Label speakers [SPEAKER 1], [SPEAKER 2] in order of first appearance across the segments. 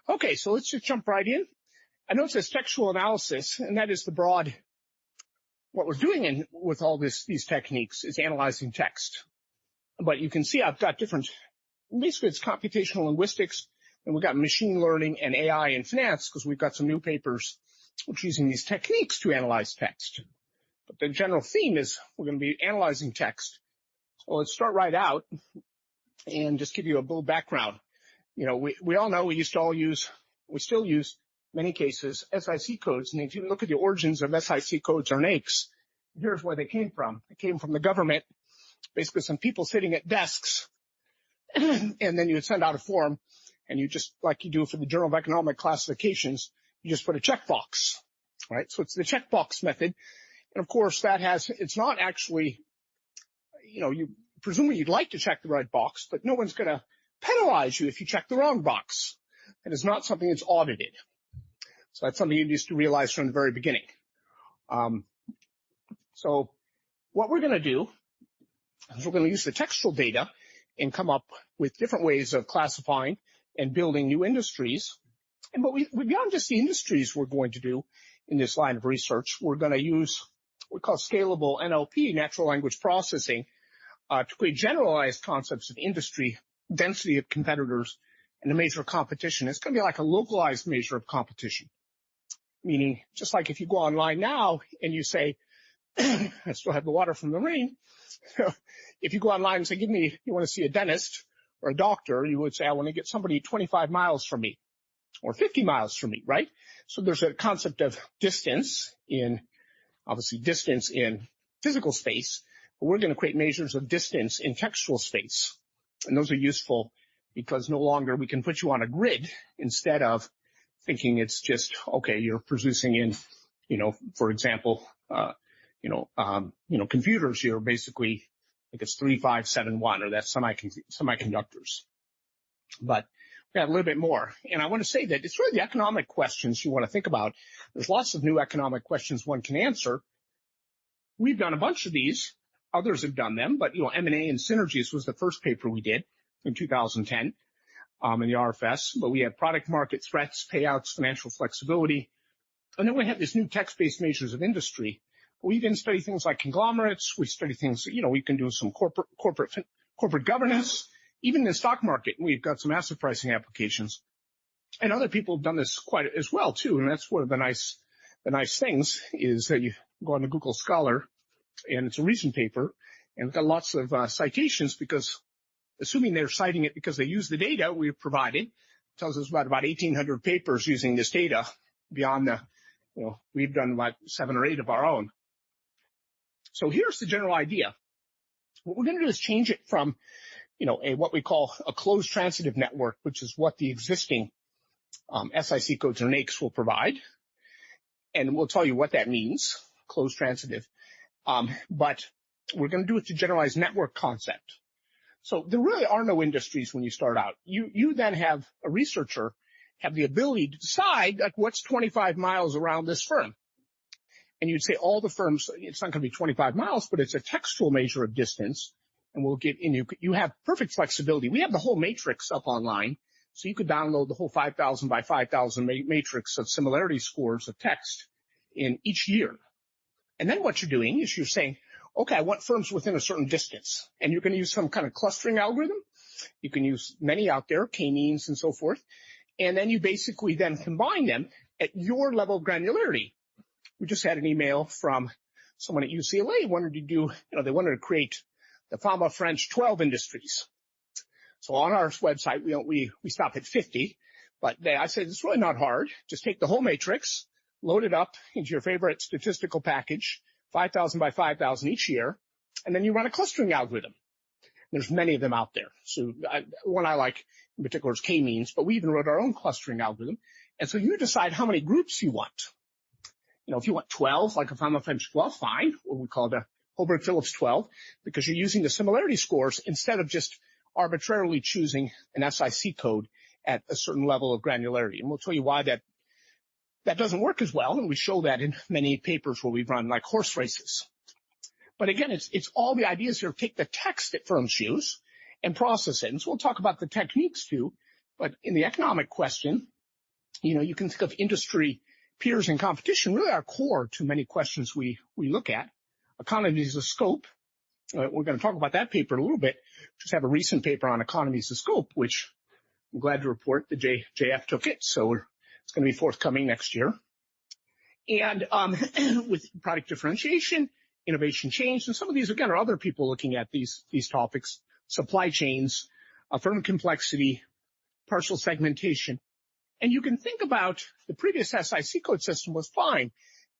[SPEAKER 1] Okay, so let's just jump right in. I know it says textual analysis, and that is what we're doing with all these techniques is analyzing text. But you can see I've got basically it's computational linguistics, and we've got machine learning and AI in finance because we've got some new papers which are using these techniques to analyze text. But the general theme is we're going to be analyzing text. So let's start right out and just give you a little background. You know, we all know we still use, in many cases, SIC codes. And if you look at the origins of SIC codes or NAICS, here's where they came from. They came from the government, basically some people sitting at desks, and then you would send out a form, and you just, like you do for the Journal of Economic Classifications, you just put a checkbox, right? So it's the checkbox method. And of course, it's not actually, presumably you'd like to check the right box, but no one's going to penalize you if you check the wrong box. And it's not something that's audited. So that's something you need to realize from the very beginning. So what we're going to do is we're going to use the textual data and come up with different ways of classifying and building new industries. But beyond just the industries we're going to do in this line of research, we're going to use what we call scalable NLP, natural language processing, to create generalized concepts of industry, density of competitors, and a measure of competition. It's going to be like a localized measure of competition, meaning just like if you go online now and you say, I still have the water from the rain. If you go online and say, you want to see a dentist or a doctor, you would say, I want to get somebody 25 miles from me or 50 miles from me, right? So there's a concept of distance in physical space, but we're going to create measures of distance in textual space. And those are useful because no longer we can put you on a grid instead of thinking it's just, okay, you're producing in, for example, computers, you're basically, like it's 3571 or that's semiconductors. But we have a little bit more. And I want to say that it's really the economic questions you want to think about. There's lots of new economic questions one can answer. We've done a bunch of these. Others have done them, but M&A and synergies was the first paper we did in 2010 in the RFS. But we have product market threats, payouts, financial flexibility. And then we have this new text-based measures of industry. We even study things like conglomerates. We study things, we can do some corporate governance. Even in the stock market, we've got some asset pricing applications. And other people have done this quite as well, too. And that's one of the nice things is that you go on to Google Scholar, and it's a recent paper, and it's got lots of citations because, assuming they're citing it because they use the data we've provided, it tells us about 1,800 papers using this data beyond we've done about 7 or 8 of our own. So here's the general idea. What we're going to do is change it from, what we call a closed transitive network, which is what the existing SIC codes or NAICS will provide. And we'll tell you what that means, closed transitive. But we're going to do it to generalize network concept. So there really are no industries when you start out. You then have a researcher have the ability to decide what's 25 miles around this firm. And you'd say all the firms, it's not going to be 25 miles, but it's a textual measure of distance. And we'll get in, you have perfect flexibility. We have the whole matrix up online. So you could download the whole 5,000 by 5,000 matrix of similarity scores of text in each year. And then what you're doing is you're saying, okay, I want firms within a certain distance. And you're going to use some kind of clustering algorithm. You can use many out there, k-means and so forth. And then you basically then combine them at your level of granularity. We just had an email from someone at UCLA they wanted to create the Fama French 12 industries. So on our website, we stop at 50, but I said, it's really not hard. Just take the whole matrix, load it up into your favorite statistical package, 5,000 by 5,000 each year, and then you run a clustering algorithm. There's many of them out there. So one I like in particular is k-means, but we even wrote our own clustering algorithm. And so you decide how many groups you want. If you want 12, like a Fama French 12, fine. Or we call it a Phillips 12, because you're using the similarity scores instead of just arbitrarily choosing an SIC code at a certain level of granularity. And we'll tell you why that doesn't work as well. And we show that in many papers where we've run like horse races. But again, it's all the ideas here. Take the text that firms use and process it. And so we'll talk about the techniques too. But in the economic question, You can think of industry peers and competition really are core to many questions we look at. Economies of scope. We're going to talk about that paper in a little bit. Just have a recent paper on economies of scope, which I'm glad to report the JF took it. So it's going to be forthcoming next year. And with product differentiation, innovation change, and some of these, again, are other people looking at these topics, supply chains, firm complexity, partial segmentation. And you can think about the previous SIC code system was fine,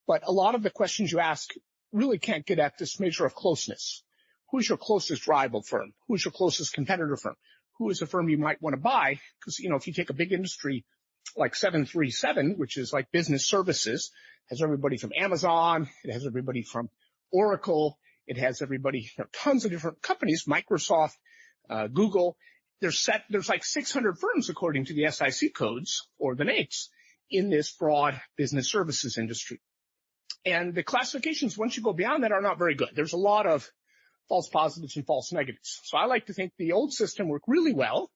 [SPEAKER 1] but a lot of the questions you ask really can't get at this measure of closeness. Who's your closest rival firm? Who's your closest competitor firm? Who is a firm you might want to buy? Because, if you take a big industry like 737, which is like business services, has everybody from Amazon, it has everybody from Oracle, it has everybody, tons of different companies, Microsoft, Google. There's like 600 firms according to the SIC codes or the NAICS in this broad business services industry. And the classifications, once you go beyond that, are not very good. There's a lot of false positives and false negatives. So I like to think the old system worked really well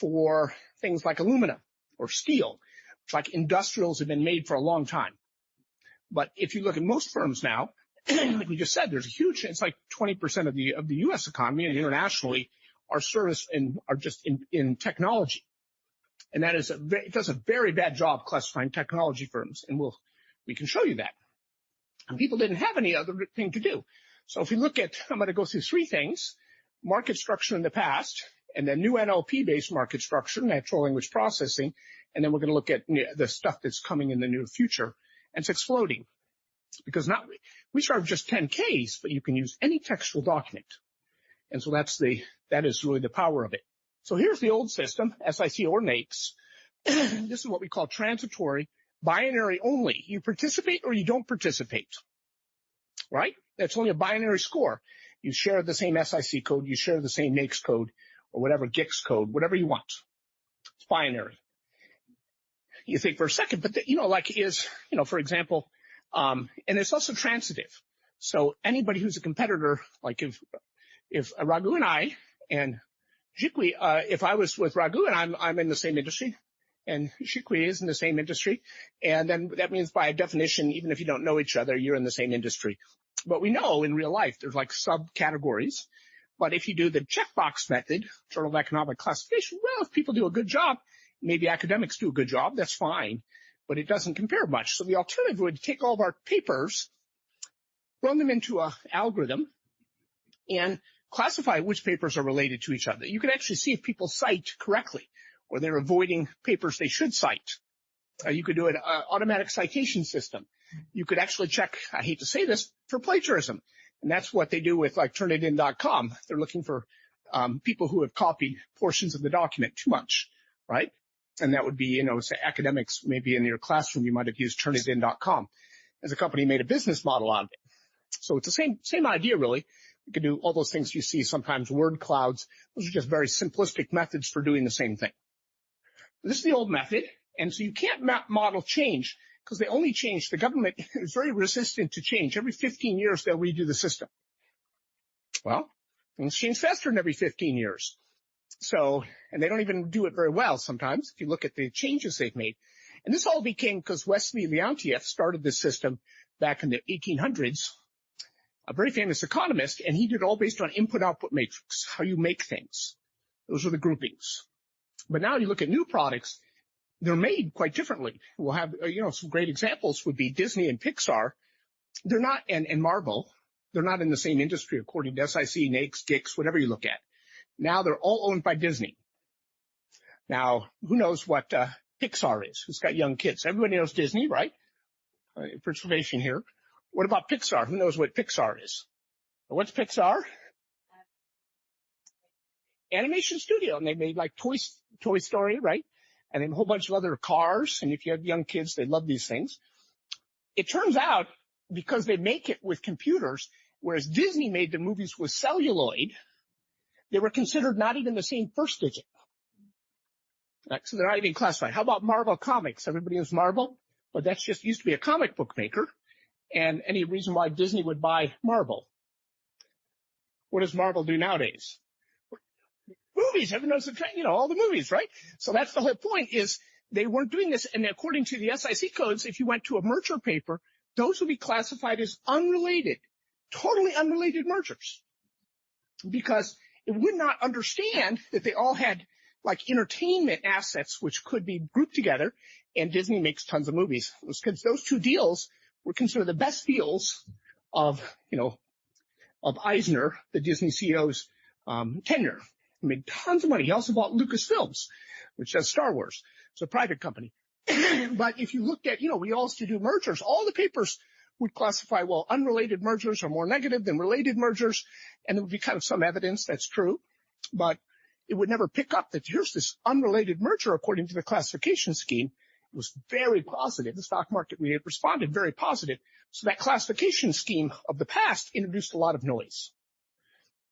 [SPEAKER 1] for things like aluminum or steel, which like industrials have been made for a long time. But if you look at most firms now, like we just said, there's a huge, it's like 20% of the U.S. economy and internationally are service and are just in technology. And that is it does a very bad job classifying technology firms. And we can show you that. And people didn't have any other thing to do. So if we look at, I'm going to go through three things: market structure in the past, and then new NLP-based market structure, natural language processing, and then we're going to look at the stuff that's coming in the near future. And it's exploding because we start with just 10 Ks, but you can use any textual document. And so that is really the power of it. So here's the old system, SIC or NAICS. This is what we call transitory, binary only. You participate or you don't participate, right? That's only a binary score. You share the same SIC code, you share the same NAICS code, or whatever GICS code, whatever you want. It's binary. You think for a second, but for example, and it's also transitive. So anybody who's a competitor, like if Raghu and I and Jikwi, if I was with Raghu and I'm in the same industry, and Jikwi is in the same industry, and then that means by definition, even if you don't know each other, you're in the same industry. But we know in real life there's like subcategories. But if you do the checkbox method, Journal of Economic Classification, well, if people do a good job, maybe academics do a good job, that's fine, but it doesn't compare much. So the alternative would take all of our papers, run them into an algorithm, and classify which papers are related to each other. You can actually see if people cite correctly, or they're avoiding papers they should cite. You could do an automatic citation system. You could actually check, I hate to say this, for plagiarism. And that's what they do with like Turnitin.com. They're looking for people who have copied portions of the document too much, right? And that would be, say academics, maybe in your classroom, you might have used Turnitin.com as a company made a business model out of it. So it's the same idea, really. You can do all those things you see sometimes, word clouds. Those are just very simplistic methods for doing the same thing. This is the old method. And so you can't model change because they only change. The government is very resistant to change. Every 15 years, they'll redo the system. Well, things change faster than every 15 years. So, and they don't even do it very well sometimes if you look at the changes they've made. And this all became because Wesley Leontief started this system back in the 1800s, a very famous economist, and he did it all based on input-output matrix, how you make things. Those are the groupings. But now you look at new products, they're made quite differently. We'll have, some great examples would be Disney and Pixar. They're not, and Marvel, they're not in the same industry according to SIC, NAICS, GICS, whatever you look at. Now they're all owned by Disney. Now, who knows what Pixar is? Who's got young kids? Everybody knows Disney, right? Perturbation here. What about Pixar? Who knows what Pixar is? What's Pixar? Animation studio. And they made like Toy Story, right? And then a whole bunch of other cars. And if you have young kids, they love these things. It turns out, because they make it with computers, whereas Disney made the movies with celluloid, they were considered not even the same first digit. Right? So they're not even classified. How about Marvel Comics? Everybody knows Marvel? But that's just used to be a comic book maker. And any reason why Disney would buy Marvel? What does Marvel do nowadays? Movies. Everyone knows all the movies, right? So that's the whole point is they weren't doing this. And according to the SIC codes, if you went to a merger paper, those would be classified as unrelated, totally unrelated mergers, because it would not understand that they all had like entertainment assets which could be grouped together. And Disney makes tons of movies. Because those two deals were considered the best deals of Eisner, the Disney CEO's tenure. He made tons of money. He also bought Lucasfilms, which does Star Wars. It's a private company. But if you looked at, we all used to do mergers, all the papers would classify, well, unrelated mergers are more negative than related mergers. And there would be kind of some evidence that's true. But it would never pick up that here's this unrelated merger according to the classification scheme. It was very positive. The stock market responded very positive. So that classification scheme of the past introduced a lot of noise.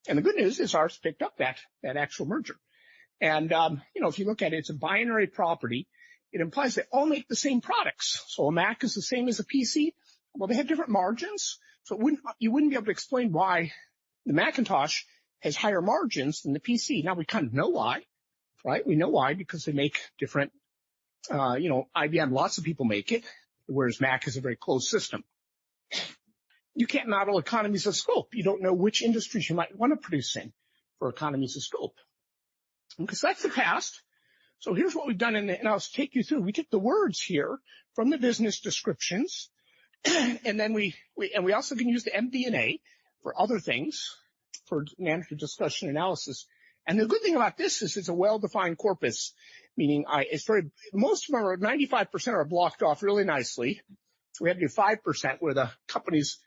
[SPEAKER 1] And the good news is ours picked up that actual merger. And, if you look at it, it's a binary property. It implies they all make the same products. So a Mac is the same as a PC. Well, they have different margins. So you wouldn't be able to explain why the Macintosh has higher margins than the PC. Now we kind of know why, right? We know why, because they make different, IBM, lots of people make it, whereas Mac is a very closed system. You can't model economies of scope. You don't know which industries you might want to produce in for economies of scope. Because that's the past. So here's what we've done, and I'll take you through. We took the words here from the business descriptions, and then we also can use the MD&A for other things, for manager discussion analysis. And the good thing about this is it's a well-defined corpus, meaning most of them are 95% are blocked off really nicely. So we had to do 5% where the companies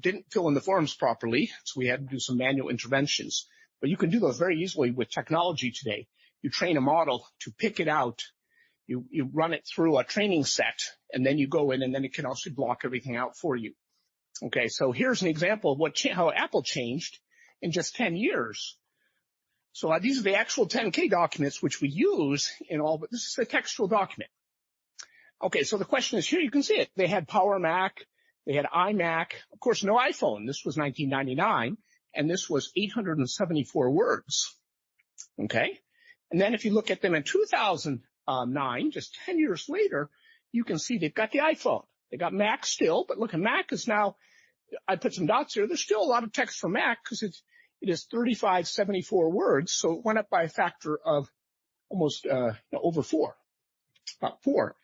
[SPEAKER 1] didn't fill in the forms properly, so we had to do some manual interventions. But you can do those very easily with technology today. You train a model to pick it out. You run it through a training set, and then you go in, and then it can also block everything out for you. Okay, so here's an example of how Apple changed in just 10 years. So these are the actual 10K documents which we use in all, but this is a textual document. Okay, so the question is here, you can see it. They had Power Mac, they had iMac, of course, no iPhone. This was 1999, and this was 874 words. Okay, and then if you look at them in 2009, just 10 years later, you can see they've got the iPhone. They got Mac still, but look, Mac is now, I put some dots here. There's still a lot of text for Mac because it is 3574 words, so it went up by a factor of almost over about 4.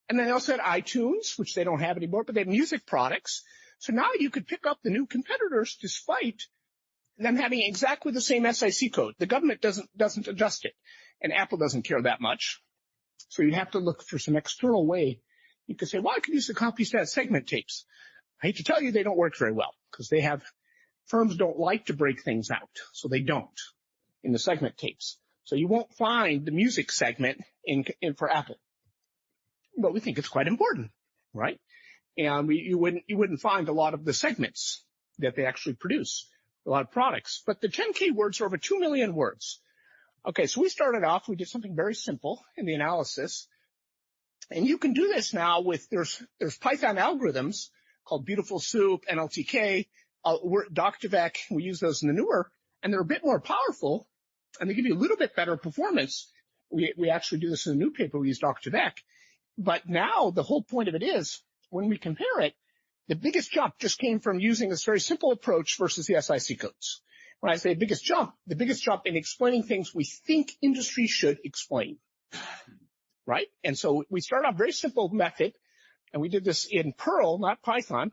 [SPEAKER 1] And then they also had iTunes, which they don't have anymore, but they have music products. So now you could pick up the new competitors despite them having exactly the same SIC code. The government doesn't adjust it, and Apple doesn't care that much. So you'd have to look for some external way. You could say, well, I could use the CompuStat segment tapes. I hate to tell you, they don't work very well because firms don't like to break things out, so they don't in the segment tapes. So you won't find the music segment in for Apple. But we think it's quite important, right? And you wouldn't find a lot of the segments that they actually produce, a lot of products. But the 10K words are over 2 million words. Okay, so we started off, we did something very simple in the analysis. And you can do this now with, there's Python algorithms called Beautiful Soup, NLTK, DocTorVec. We use those in the newer, and they're a bit more powerful, and they give you a little bit better performance. We actually do this in the new paper. We use DocTorVec. But now the whole point of it is, when we compare it, the biggest jump just came from using this very simple approach versus the SIC codes. When I say biggest jump, the biggest jump in explaining things we think industry should explain, right? And so we started off very simple method, and we did this in Perl, not Python.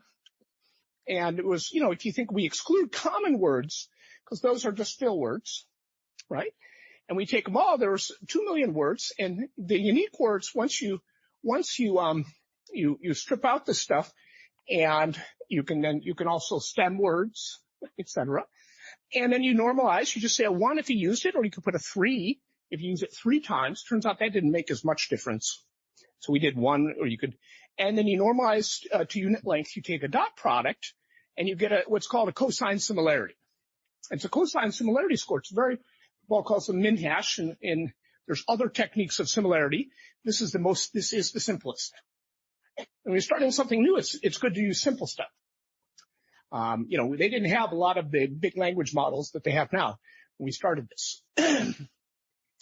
[SPEAKER 1] And it was, if you think we exclude common words, because those are just fill words, right? And we take them all, there's 2 million words, and the unique words, once you strip out the stuff, and you can also stem words, etc. And then you normalize, you just say a 1 if you used it, or you could put a 3 if you use it 3 times. Turns out that didn't make as much difference. So we did 1, or you could, and then you normalize to unit length. You take a dot product, and you get what's called a cosine similarity. It's a cosine similarity score. It's very well called the min hash, and there's other techniques of similarity. This is the simplest. When you're starting something new, it's good to use simple stuff. They didn't have a lot of the big language models that they have now when we started this.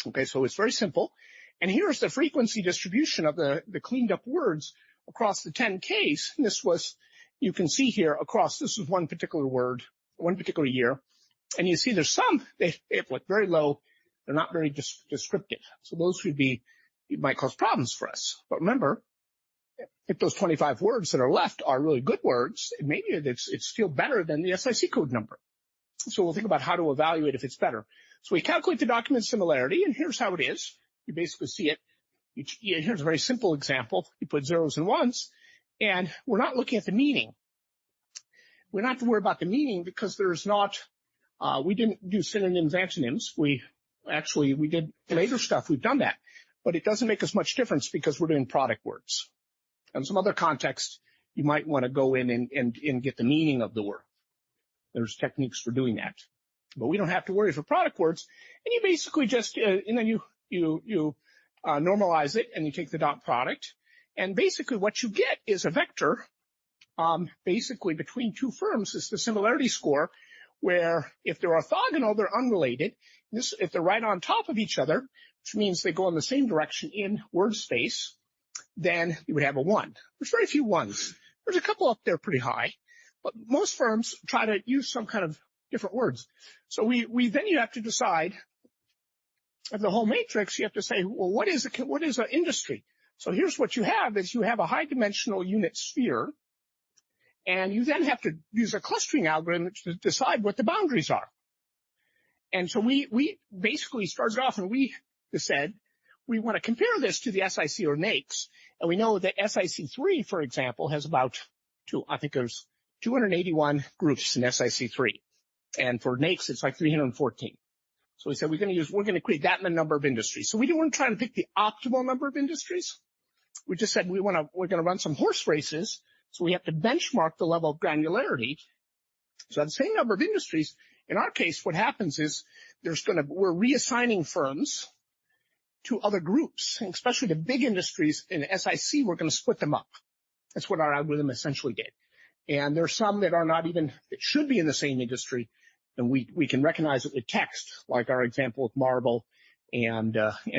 [SPEAKER 1] Okay, so it's very simple. And here's the frequency distribution of the cleaned up words across the 10 Ks. And this was, you can see here across, this is one particular word, one particular year. And you see there's some, they look very low. They're not very descriptive. So those would be, it might cause problems for us. But remember, if those 25 words that are left are really good words, maybe it's still better than the SIC code number. So we'll think about how to evaluate if it's better. So we calculate the document similarity, and here's how it is. You basically see it. Here's a very simple example. You put zeros and ones, and we're not looking at the meaning. We don't have to worry about the meaning because there's not, we didn't do synonyms, antonyms. We did later stuff. We've done that. But it doesn't make as much difference because we're doing product words. In some other context, you might want to go in and get the meaning of the word. There's techniques for doing that. But we don't have to worry for product words. And you basically just, and then you normalize it and you take the dot product. And basically what you get is a vector, basically between two firms is the similarity score, where if they're orthogonal, they're unrelated. If they're right on top of each other, which means they go in the same direction in word space, then you would have a 1. There's very few 1s. There's a couple up there pretty high, but most firms try to use some kind of different words. So then you have to decide of the whole matrix. You have to say, well, what is an industry? So here's what you have is you have a high dimensional unit sphere, and you then have to use a clustering algorithm to decide what the boundaries are. And so we basically started off and we said, we want to compare this to the SIC or NAICS. And we know that SIC3, for example, has about there's 281 groups in SIC3. And for NAICS, it's like 314. So we said we're going to create that number of industries. So we didn't want to try to pick the optimal number of industries. We just said we're going to run some horse races. So we have to benchmark the level of granularity. So the same number of industries. In our case, what happens is we're reassigning firms to other groups, and especially the big industries in SIC, we're going to split them up. That's what our algorithm essentially did. And there's some that are not even, that should be in the same industry, and we can recognize it with text, like our example with Marvel and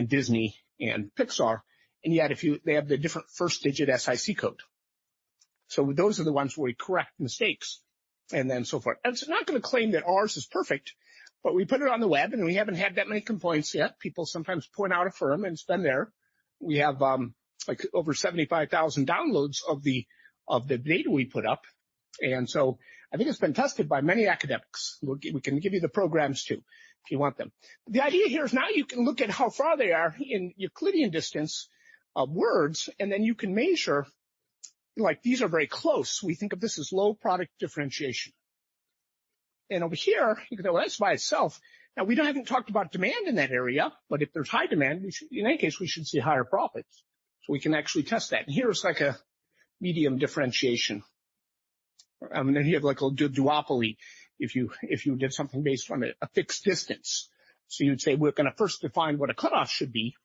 [SPEAKER 1] Disney and Pixar. And yet they have the different first digit SIC code. So those are the ones where we correct mistakes and then so forth. And it's not going to claim that ours is perfect, but we put it on the web and we haven't had that many complaints yet. People sometimes point out a firm and it's been there. We have like over 75,000 downloads of the data we put up. And so I think it's been tested by many academics. We can give you the programs too, if you want them. The idea here is now you can look at how far they are in Euclidean distance of words, and then you can measure, like these are very close. We think of this as low product differentiation. And over here, you can say, well, that's by itself. Now, we haven't talked about demand in that area, but if there's high demand, in any case, we should see higher profits. So we can actually test that. And here's like a medium differentiation. And then you have like a duopoly if you did something based on a fixed distance. So you'd say we're going to first define what a cutoff should be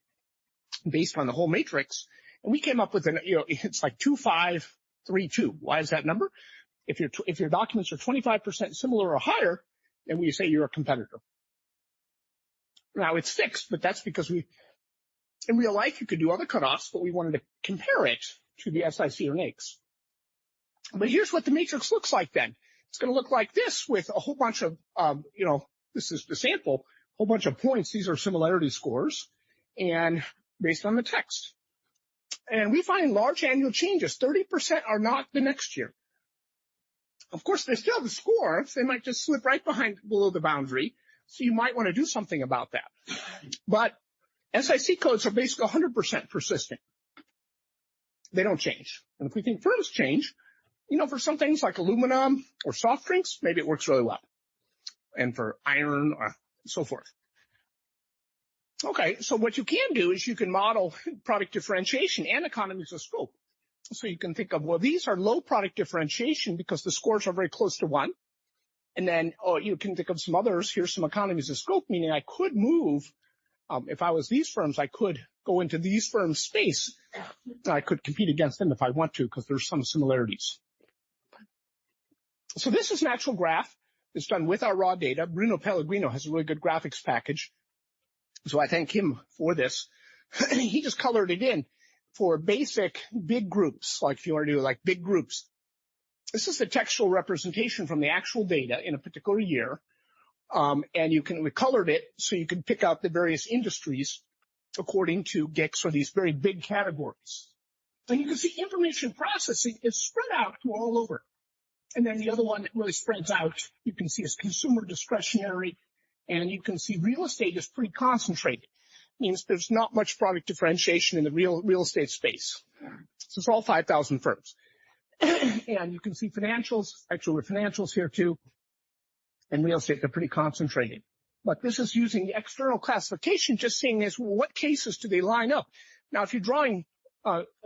[SPEAKER 1] based on the whole matrix. And we came up with it's like 2532. Why is that number? If your documents are 25% similar or higher, then we say you're a competitor. Now it's fixed, but that's because in real life you could do other cutoffs, but we wanted to compare it to the SIC or NAICS. But here's what the matrix looks like then. It's going to look like this with a whole bunch of, this is the sample, a whole bunch of points. These are similarity scores and based on the text. And we find large annual changes. 30% are not the next year. Of course, they still have the score. They might just slip right below the boundary. So you might want to do something about that. But SIC codes are basically 100% persistent. They don't change. And if we think firms change, for some things like aluminum or soft drinks, maybe it works really well. And for iron or so forth. Okay, so what you can do is you can model product differentiation and economies of scope. So you can think of, well, these are low product differentiation because the scores are very close to 1. And then you can think of some others. Here's some economies of scope, meaning I could move. If I was these firms, I could go into these firms' space. I could compete against them if I want to because there's some similarities. So this is an actual graph. It's done with our raw data. Bruno Pellegrino has a really good graphics package. So I thank him for this. He just colored it in for basic big groups, like if you want to do like big groups. This is the textual representation from the actual data in a particular year. And we colored it so you can pick out the various industries according to GICS, or these very big categories. And you can see information processing is spread out to all over. And then the other one that really spreads out, you can see, is consumer discretionary. And you can see real estate is pretty concentrated. Means there's not much product differentiation in the real estate space. So it's all 5,000 firms. And you can see financials, actually with financials here too, and real estate, they're pretty concentrated. But this is using the external classification, just seeing as well, what cases do they line up. Now, if you're drawing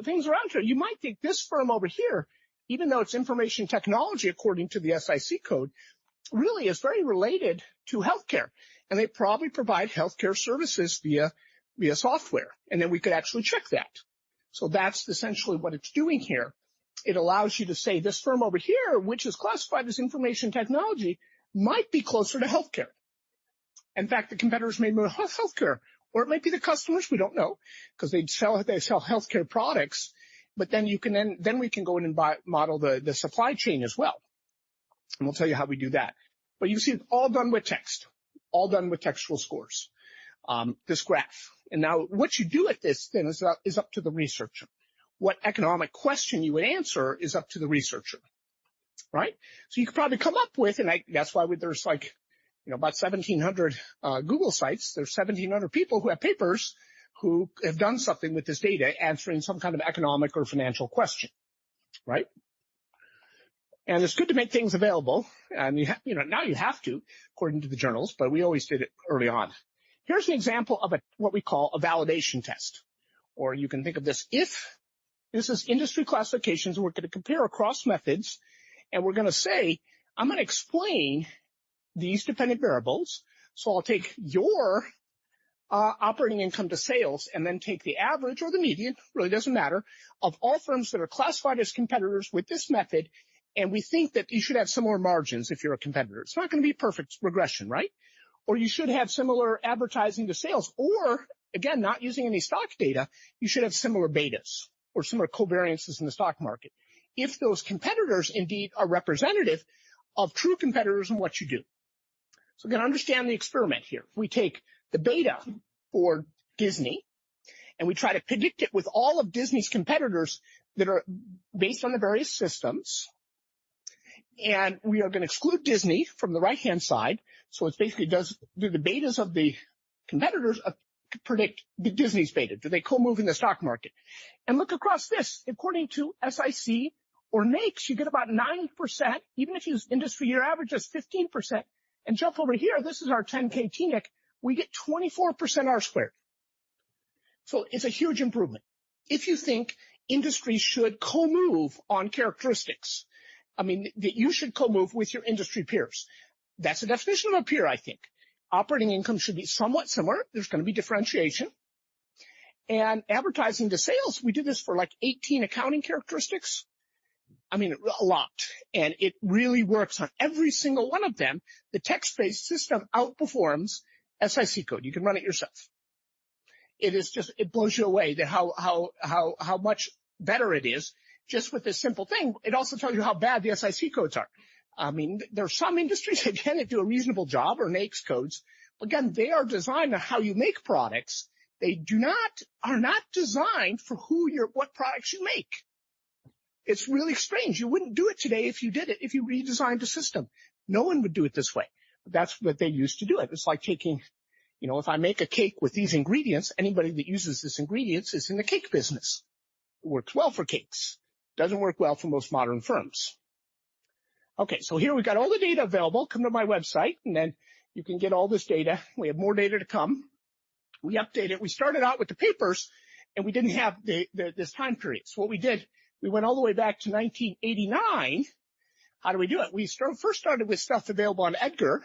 [SPEAKER 1] things around here, you might think this firm over here, even though it's information technology according to the SIC code, really is very related to healthcare. And they probably provide healthcare services via software. And then we could actually check that. So that's essentially what it's doing here. It allows you to say this firm over here, which is classified as information technology, might be closer to healthcare. In fact, the competitors may be healthcare, or it might be the customers. We don't know, because they sell healthcare products. But then we can go in and model the supply chain as well. And we'll tell you how we do that. But you see, it's all done with text, all done with textual scores, this graph. And now what you do at this then is up to the researcher. What economic question you would answer is up to the researcher, right? So you could probably come up with, and that's why there's like, about 1,700 Google sites. There's 1,700 people who have papers who have done something with this data, answering some kind of economic or financial question, right? And it's good to make things available. And now you have to, according to the journals, but we always did it early on. Here's an example of what we call a validation test, or you can think of this if this is industry classifications. We're going to compare across methods, and we're going to say, I'm going to explain these dependent variables. So I'll take your operating income to sales and then take the average or the median, really doesn't matter, of all firms that are classified as competitors with this method. And we think that you should have similar margins if you're a competitor. It's not going to be perfect regression, right? Or you should have similar advertising to sales. Or, again, not using any stock data, you should have similar betas or similar covariances in the stock market, if those competitors indeed are representative of true competitors and what you do. So we're going to understand the experiment here. We take the beta for Disney, and we try to predict it with all of Disney's competitors that are based on the various systems. And we are going to exclude Disney from the right-hand side. So it's basically do the betas of the competitors predict the Disney's beta? Do they co-move in the stock market? And look across this. According to SIC or NAICS, you get about 9%. Even if you use industry year average, that's 15%. And jump over here, this is our 10K TNIC, we get 24% R squared. So it's a huge improvement. If you think industries should co-move on characteristics, that you should co-move with your industry peers. That's the definition of a peer, I think. Operating income should be somewhat similar. There's going to be differentiation. And advertising to sales, we did this for like 18 accounting characteristics. A lot. And it really works on every single one of them. The text-based system outperforms SIC code. You can run it yourself. It blows you away that how much better it is just with this simple thing. It also tells you how bad the SIC codes are. There are some industries, again, that do a reasonable job, or NAICS codes. Again, they are designed on how you make products. They are not designed for what products you make. It's really strange. You wouldn't do it today if you did it, if you redesigned a system. No one would do it this way. That's what they used to do it. It's like taking, if I make a cake with these ingredients, anybody that uses these ingredients is in the cake business. It works well for cakes. Doesn't work well for most modern firms. Okay, so here we got all the data available. Come to my website, and then you can get all this data. We have more data to come. We update it. We started out with the papers, and we didn't have this time period. So what we did, we went all the way back to 1989. How do we do it? We first started with stuff available on Edgar,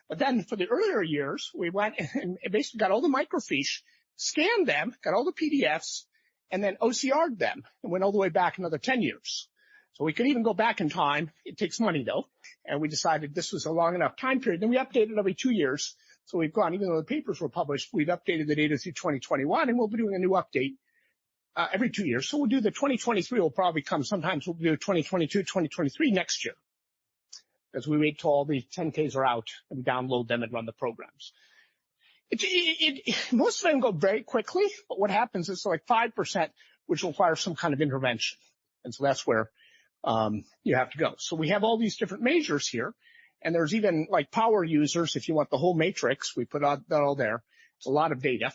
[SPEAKER 1] but then for the earlier years, we went and basically got all the microfiche, scanned them, got all the PDFs, and then OCR'd them, and went all the way back another 10 years. So we could even go back in time. It takes money, though, and we decided this was a long enough time period. Then we updated every 2 years. So we've gone, even though the papers were published, we've updated the data through 2021, and we'll be doing a new update every 2 years. So we'll do the 2023 will probably come. Sometimes we'll do 2022, 2023 next year, as we wait till all the 10Ks are out and download them and run the programs. Most of them go very quickly, but what happens is like 5%, which requires some kind of intervention. And so that's where you have to go. So we have all these different measures here, and there's even like power users. If you want the whole matrix, we put that all there. It's a lot of data,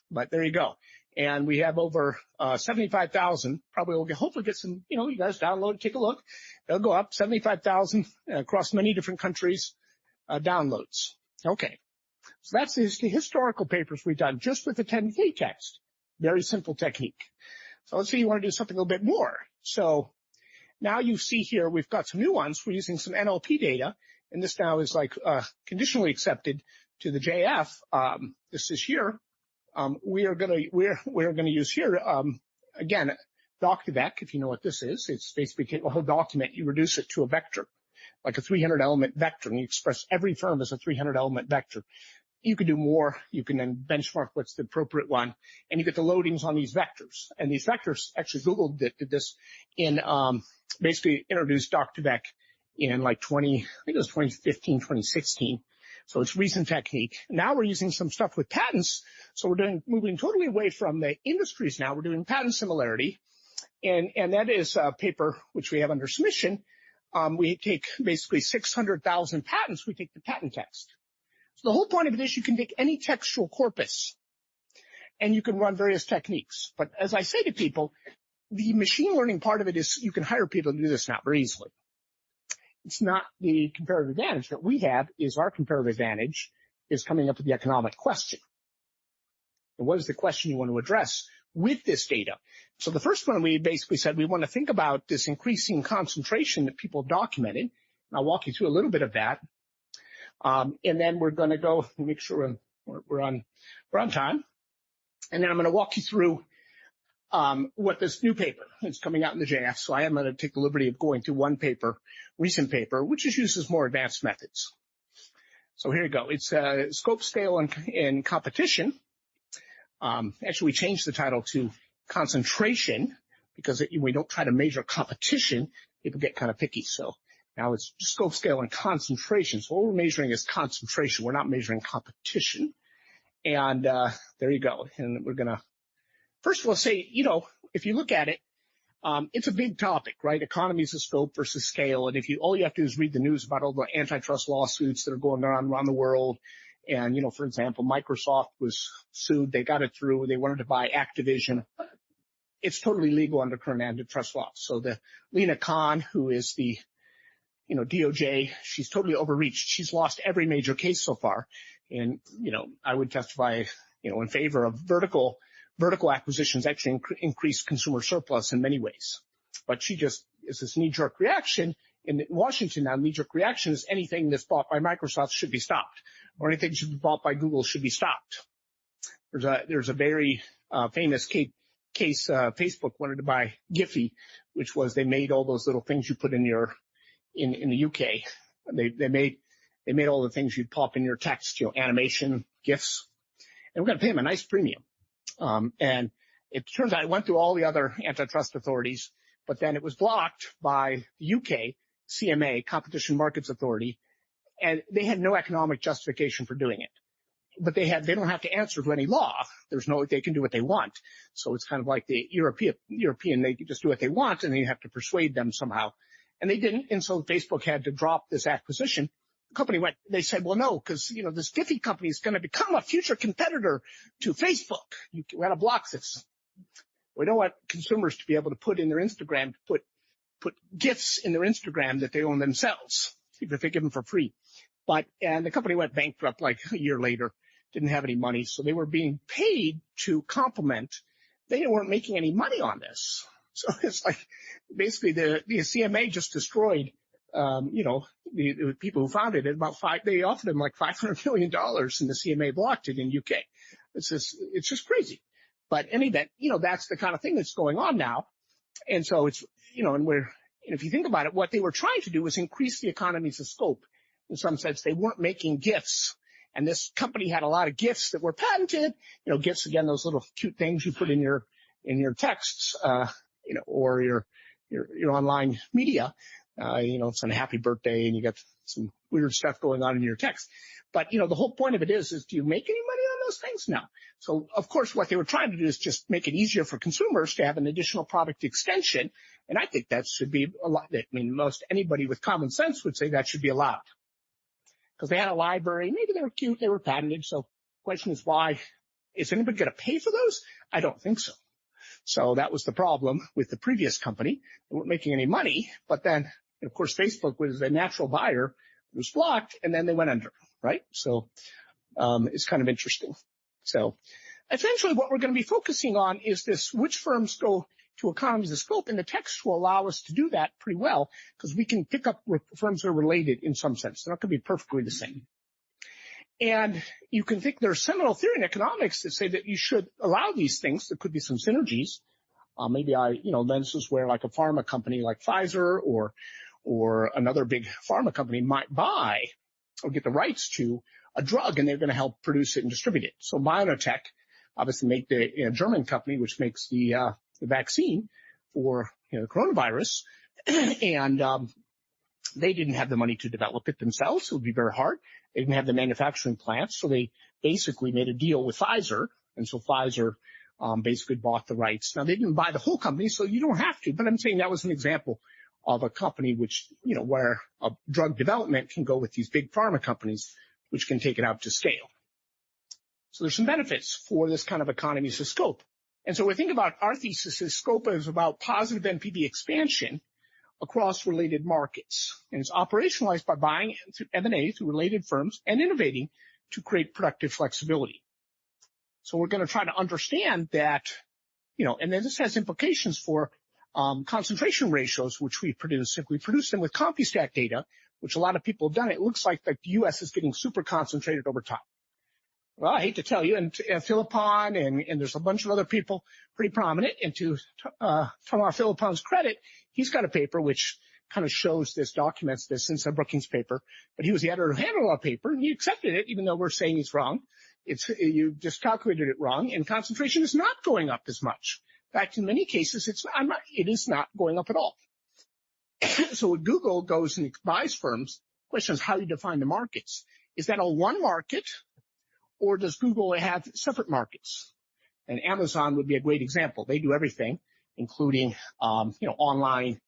[SPEAKER 1] but there you go. And we have over 75,000. Probably will hopefully get some, you guys download, take a look. They'll go up 75,000 across many different countries, downloads. Okay. So that's the historical papers we've done just with the 10K text. Very simple technique. So let's say you want to do something a little bit more. So now you see here we've got some new ones. We're using some NLP data, and this now is like conditionally accepted to the JF. This is here. We're gonna use here again DocVec. If you know what this is, it's basically a whole document. You reduce it to a vector, like a 300-element vector, and you express every firm as a 300-element vector. You can do more. You can then benchmark what's the appropriate one, and you get the loadings on these vectors. And these vectors, actually Google did this in basically introduced DocVec in like 2015, 2016. So it's recent technique. Now we're using some stuff with patents. So we're moving totally away from the industries now. We're doing patent similarity. And that is a paper which we have under submission. We take basically 600,000 patents. We take the patent text. So the whole point of it is you can take any textual corpus and you can run various techniques. But as I say to people, the machine learning part of it is you can hire people to do this now very easily. It's not the comparative advantage that we have. Is our comparative advantage is coming up with the economic question. And what is the question you want to address with this data? So the first one, we basically said we want to think about this increasing concentration that people have documented. And I'll walk you through a little bit of that. And then we're going to go and make sure we're on time. And then I'm going to walk you through what this new paper is coming out in the JF. So I am going to take the liberty of going through one paper, recent paper, which uses more advanced methods. So here you go. It's scope, scale, and competition. Actually, we changed the title to concentration because we don't try to measure competition. People get kind of picky. So now it's scope, scale, and concentration. So what we're measuring is concentration. We're not measuring competition. And there you go. And we're going to, first of all, say, if you look at it, it's a big topic, right? Economies of scope versus scale. And all you have to do is read the news about all the antitrust lawsuits that are going on around the world. And, for example, Microsoft was sued. They got it through. They wanted to buy Activision. It's totally legal under current antitrust law. So the Lena Khan, who is the, DOJ, she's totally overreached. She's lost every major case so far. And, I would testify, in favor of vertical acquisitions actually increase consumer surplus in many ways. But she just is this knee-jerk reaction. In Washington now, knee-jerk reaction is anything that's bought by Microsoft should be stopped, or anything that should be bought by Google should be stopped. There's a very famous case. Facebook wanted to buy Giphy, which was they made all those little things you put in in the UK. They made all the things you'd pop in your text, animation, GIFs, and we're going to pay them a nice premium. And it turns out it went through all the other antitrust authorities, but then it was blocked by the UK CMA, Competition Markets Authority, and they had no economic justification for doing it. But they don't have to answer to any law. They can do what they want. So it's kind of like the European, they can just do what they want, and then you have to persuade them somehow. And they didn't, and so Facebook had to drop this acquisition. The company they said, well, no, because, this Giphy company is going to become a future competitor to Facebook. We got to block this. We don't want consumers to be able to put in their Instagram, put GIFs in their Instagram that they own themselves, even if they give them for free. And the company went bankrupt like a year later, didn't have any money. So they were being paid to complement. They weren't making any money on this. So it's like basically the CMA just destroyed, the people who founded it they offered them like $500 million and the CMA blocked it in UK. It's just crazy. But in any event, that's the kind of thing that's going on now. And so it's, and if you think about it, what they were trying to do was increase the economies of scope. In some sense, they weren't making GIFs And this company had a lot of GIFs that were patented. GIFs, again, those little cute things you put in your texts, or your online media. It's a happy birthday and you got some weird stuff going on in your text. But, the whole point of it is do you make any money on those things? No. So, of course, what they were trying to do is just make it easier for consumers to have an additional product extension. And I think that should be allowed. I mean, most anybody with common sense would say that should be allowed. Because they had a library. Maybe they were cute. They were patented. So the question is why? Is anybody going to pay for those? I don't think so. So that was the problem with the previous company. They weren't making any money. But then, of course, Facebook was a natural buyer. It was blocked, and then they went under, right? So it's kind of interesting. So essentially what we're going to be focusing on is this, which firms go to economies of scope, and the text will allow us to do that pretty well because we can pick up firms that are related in some sense. They're not going to be perfectly the same. And you can think there's seminal theory in economics that say that you should allow these things. There could be some synergies. Then this is where like a pharma company like Pfizer or another big pharma company might buy or get the rights to a drug, and they're going to help produce it and distribute it. So BioNTech obviously make the German company, which makes the vaccine for the coronavirus, and they didn't have the money to develop it themselves. So it would be very hard. They didn't have the manufacturing plants, so they basically made a deal with Pfizer, and so Pfizer basically bought the rights. Now, they didn't buy the whole company, so you don't have to, but I'm saying that was an example of a company which, where a drug development can go with these big pharma companies, which can take it out to scale. So there's some benefits for this kind of economies of scope. And so we think about our thesis is scope is about positive NPV expansion across related markets. And it's operationalized by buying through M&A through related firms and innovating to create productive flexibility. So we're going to try to understand that, and then this has implications for concentration ratios, which we produce. If we produce them with CompuStat data, which a lot of people have done, it looks like the U.S. is getting super concentrated over time. Well, I hate to tell you, and Phillips and there's a bunch of other people pretty prominent. And to Phillips' credit, he's got a paper which kind of shows this, documents this. It's a Brookings paper, but he was the editor who handled our paper, and he accepted it, even though we're saying he's wrong. You just calculated it wrong, and concentration is not going up as much. In fact, in many cases, it is not going up at all. So when Google goes and buys firms, the question is how you define the markets. Is that a one market, or does Google have separate markets? And Amazon would be a great example. They do everything, including, online,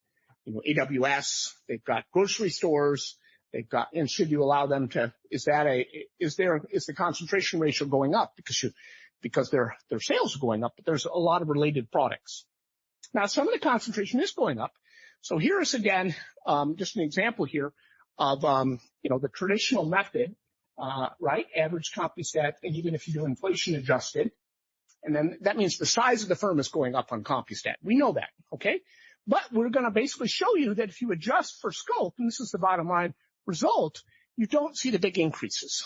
[SPEAKER 1] AWS. They've got grocery stores. They've got, and should you allow them to, is the concentration ratio going up because their sales are going up, but there's a lot of related products. Now, some of the concentration is going up. So here is again, just an example here of, the traditional method, right? Average CompuStat, and even if you do inflation adjusted, and then that means the size of the firm is going up on CompuStat. We know that, okay? But we're going to basically show you that if you adjust for scope, and this is the bottom line result, you don't see the big increases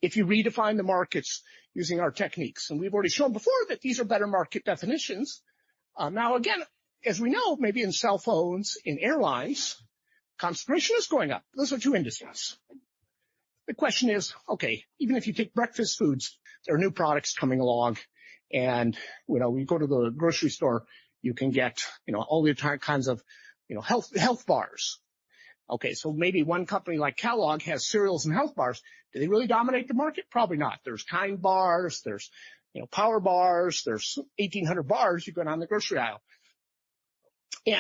[SPEAKER 1] if you redefine the markets using our techniques. And we've already shown before that these are better market definitions. Now, again, as we know, maybe in cell phones, in airlines, concentration is going up. Those are two industries. The question is, okay, even if you take breakfast foods, there are new products coming along, and, we go to the grocery store, you can get, all the kinds of, health bars. Okay, so maybe one company like Kellogg has cereals and health bars. Do they really dominate the market? Probably not. There's Kind bars, there's, Power bars, there's 1,800 bars you go down the grocery aisle.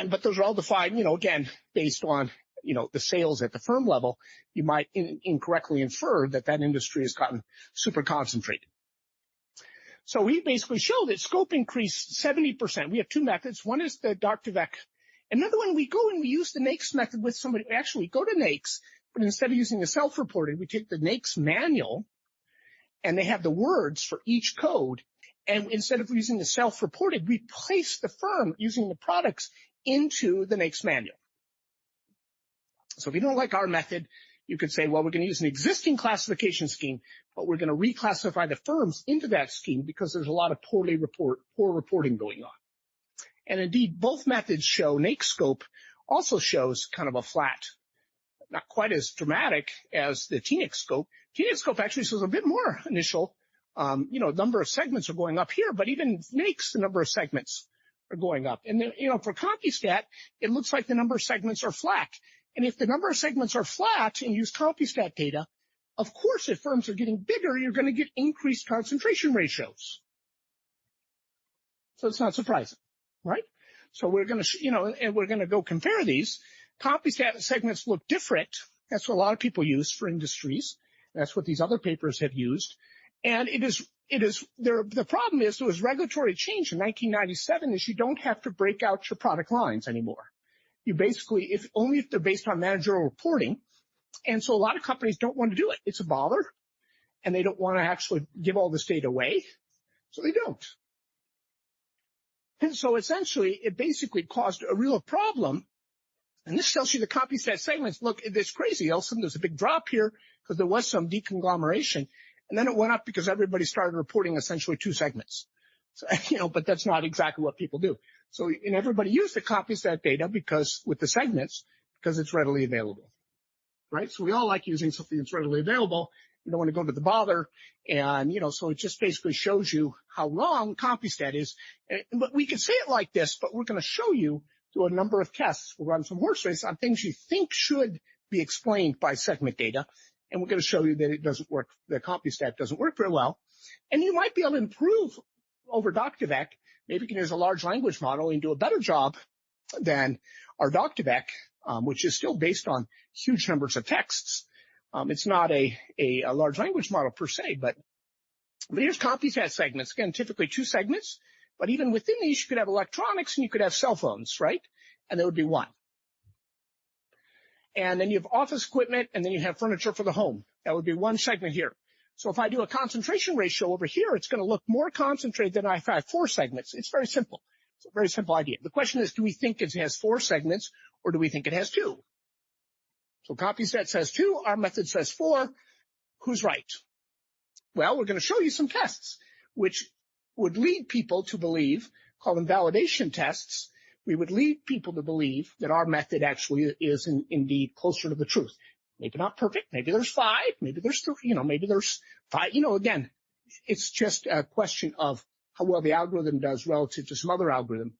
[SPEAKER 1] But those are all defined, again, based on, the sales at the firm level. You might incorrectly infer that industry has gotten super concentrated. So we basically show that scope increased 70%. We have two methods. One is the Dartevec. Another one, we go and we use the NAICS method with somebody. Actually, we go to NAICS, but instead of using the self-reported, we take the NAICS manual, and they have the words for each code. And instead of using the self-reported, we place the firm using the products into the NAICS manual. So if you don't like our method, you could say, well, we're going to use an existing classification scheme, but we're going to reclassify the firms into that scheme because there's a lot of poor reporting going on. And indeed, both methods show NAICS scope also shows kind of a flat not quite as dramatic as the TNIC scope. TNIC scope actually shows a bit more initial, number of segments are going up here, but even NAICS, the number of segments are going up. And then, for CompuStat, it looks like the number of segments are flat. And if the number of segments are flat and use CompuStat data, of course, if firms are getting bigger, you're going to get increased concentration ratios. So it's not surprising, right? So we're going to, and we're going to go compare these. CompuStat segments look different. That's what a lot of people use for industries. That's what these other papers have used. And the problem is there was regulatory change in 1997 is you don't have to break out your product lines anymore. You basically, only if they're based on managerial reporting. And so a lot of companies don't want to do it. It's a bother, and they don't want to actually give all this data away, so they don't. And so essentially, it basically caused a real problem. And this tells you the CompuStat segments, look, it's crazy. All of a sudden, there's a big drop here because there was some deconglomeration. And then it went up because everybody started reporting essentially two segments. So, but that's not exactly what people do. So, and everybody used the CompuStat data with the segments, because it's readily available, right? So we all like using something that's readily available. You don't want to go to the bother. And, so it just basically shows you how wrong CompuStat is. But we could say it like this, but we're going to show you through a number of tests. We'll run some horse race on things you think should be explained by segment data. And we're going to show you that it doesn't work. The CompuStat doesn't work very well. And you might be able to improve over DocDevec. Maybe you can use a large language model and do a better job than our DocDevec, which is still based on huge numbers of texts. It's not a large language model per se, but here's CompuStat segments. Again, typically two segments, but even within these, you could have electronics and you could have cell phones, right? And there would be one. And then you have office equipment, and then you have furniture for the home. That would be one segment here. So if I do a concentration ratio over here, it's going to look more concentrated than if I have four segments. It's very simple. It's a very simple idea. The question is, do we think it has four segments, or do we think it has two? So CompuStat says two. Our method says four. Who's right? Well, we're going to show you some tests, which would lead people to believe, call them validation tests. We would lead people to believe that our method actually is indeed closer to the truth. Maybe not perfect. Maybe there's five. Maybe there's three. Maybe there's five. Again, it's just a question of how well the algorithm does relative to some other algorithm.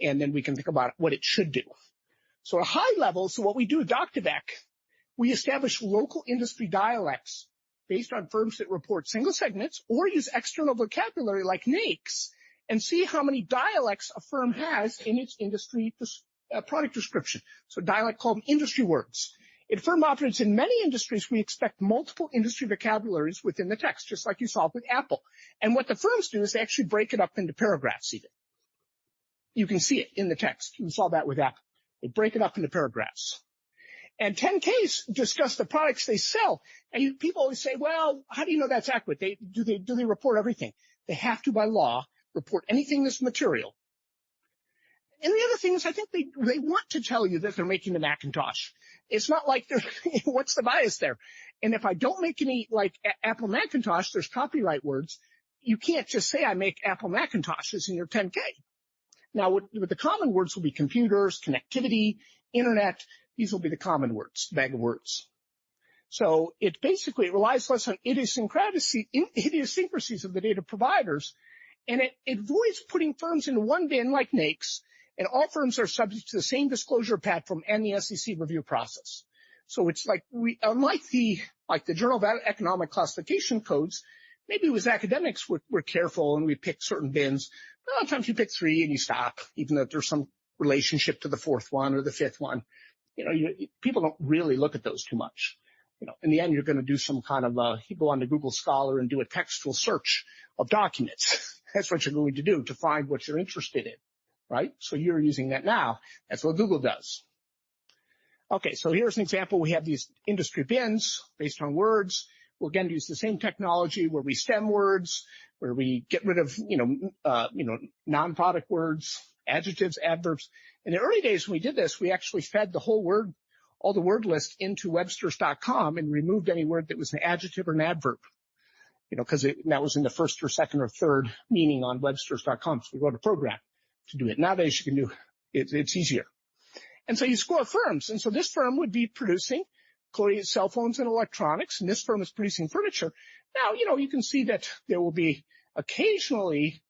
[SPEAKER 1] And then we can think about what it should do. So at a high level, so what we do at DocDevec, we establish local industry dialects based on firms that report single segments or use external vocabulary like NAICS, and see how many dialects a firm has in its industry product description. So dialect called industry words. If a firm operates in many industries, we expect multiple industry vocabularies within the text, just like you saw with Apple. And what the firms do is they actually break it up into paragraphs even. You can see it in the text. You saw that with Apple. They break it up into paragraphs. And 10Ks discuss the products they sell. And people always say, well, how do you know that's accurate? Do they report everything? They have to, by law, report anything that's material. And the other thing is, I think they want to tell you that they're making the Macintosh. It's not like what's the bias there? And if I don't make any, like Apple Macintosh, there's copyright words. You can't just say I make Apple Macintoshes in your 10K. Now, with the common words will be computers, connectivity, internet. These will be the common words, bag of words. So it relies less on idiosyncrasies of the data providers. And it avoids putting firms in one bin like NAICS, and all firms are subject to the same disclosure platform and the SEC review process. So it's like unlike the Journal of Economic Classification codes, maybe with academics we're careful and we pick certain bins. A lot of times you pick three and you stop, even though there's some relationship to the fourth one or the fifth one. People don't really look at those too much. In the end, you're going to do some kind of you go on to Google Scholar and do a textual search of documents. That's what you're going to do to find what you're interested in, right? So you're using that now. That's what Google does. Okay, so here's an example. We have these industry bins based on words. We'll again use the same technology where we stem words, where we get rid of, non-product words, adjectives, adverbs. In the early days when we did this, we actually fed all the word list into Websters.com and removed any word that was an adjective or an adverb. Because that was in the first or second or third meaning on Websters.com. So we wrote a program to do it. Nowadays you can do it's easier. And so you score firms. And so this firm would be producing cell phones and electronics, and this firm is producing furniture. Now, you can see that there will be occasionally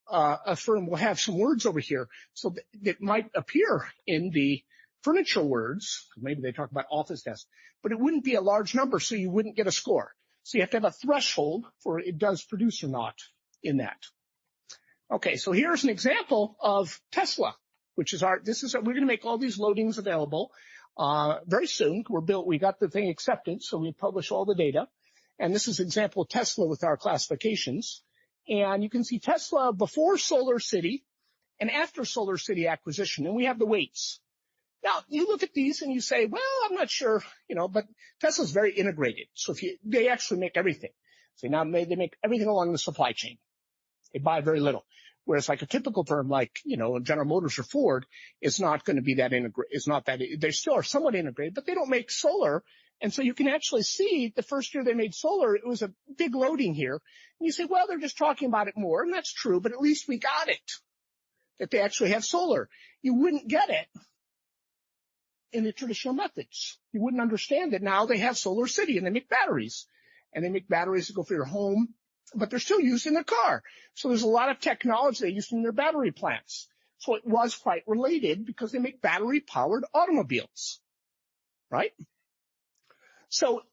[SPEAKER 1] a firm will have some words over here, so that might appear in the furniture words. Maybe they talk about office desk, but it wouldn't be a large number, so you wouldn't get a score. So you have to have a threshold for it does produce or not in that. Okay, so here's an example of Tesla, which is we're going to make all these loadings available very soon. We got the thing accepted, so we publish all the data. And this is an example of Tesla with our classifications. And you can see Tesla before Solar City and after Solar City acquisition, and we have the weights. Now, you look at these and you say, well, I'm not sure, but Tesla's very integrated. So they actually make everything. So now they make everything along the supply chain. They buy very little. Whereas like a typical firm like, General Motors or Ford is not going to be that integrated. They still are somewhat integrated, but they don't make solar. And so you can actually see the first year they made solar, it was a big loading here. And you say, well, they're just talking about it more. And that's true, but at least we got it, that they actually have solar. You wouldn't get it in the traditional methods. You wouldn't understand that now they have Solar City and they make batteries. And they make batteries that go for your home, but they're still used in the car. So there's a lot of technology they use in their battery plants. So it was quite related because they make battery-powered automobiles, right? So,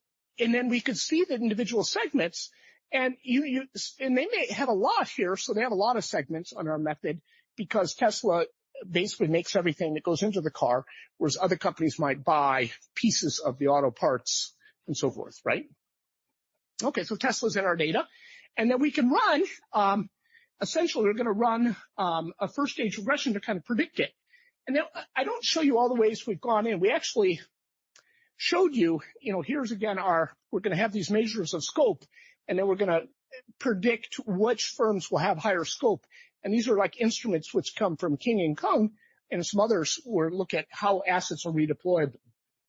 [SPEAKER 1] and then we could see the individual segments, and and they may have a lot here, so they have a lot of segments on our method because Tesla basically makes everything that goes into the car, whereas other companies might buy pieces of the auto parts and so forth, right? Okay, so Tesla's in our data. And then we can run, essentially we're going to run a first stage regression to kind of predict it. And then I don't show you all the ways we've gone in. We actually showed you, here's again we're going to have these measures of scope, and then we're going to predict which firms will have higher scope. And these are like instruments which come from King and Kung, and some others where look at how assets are redeployable,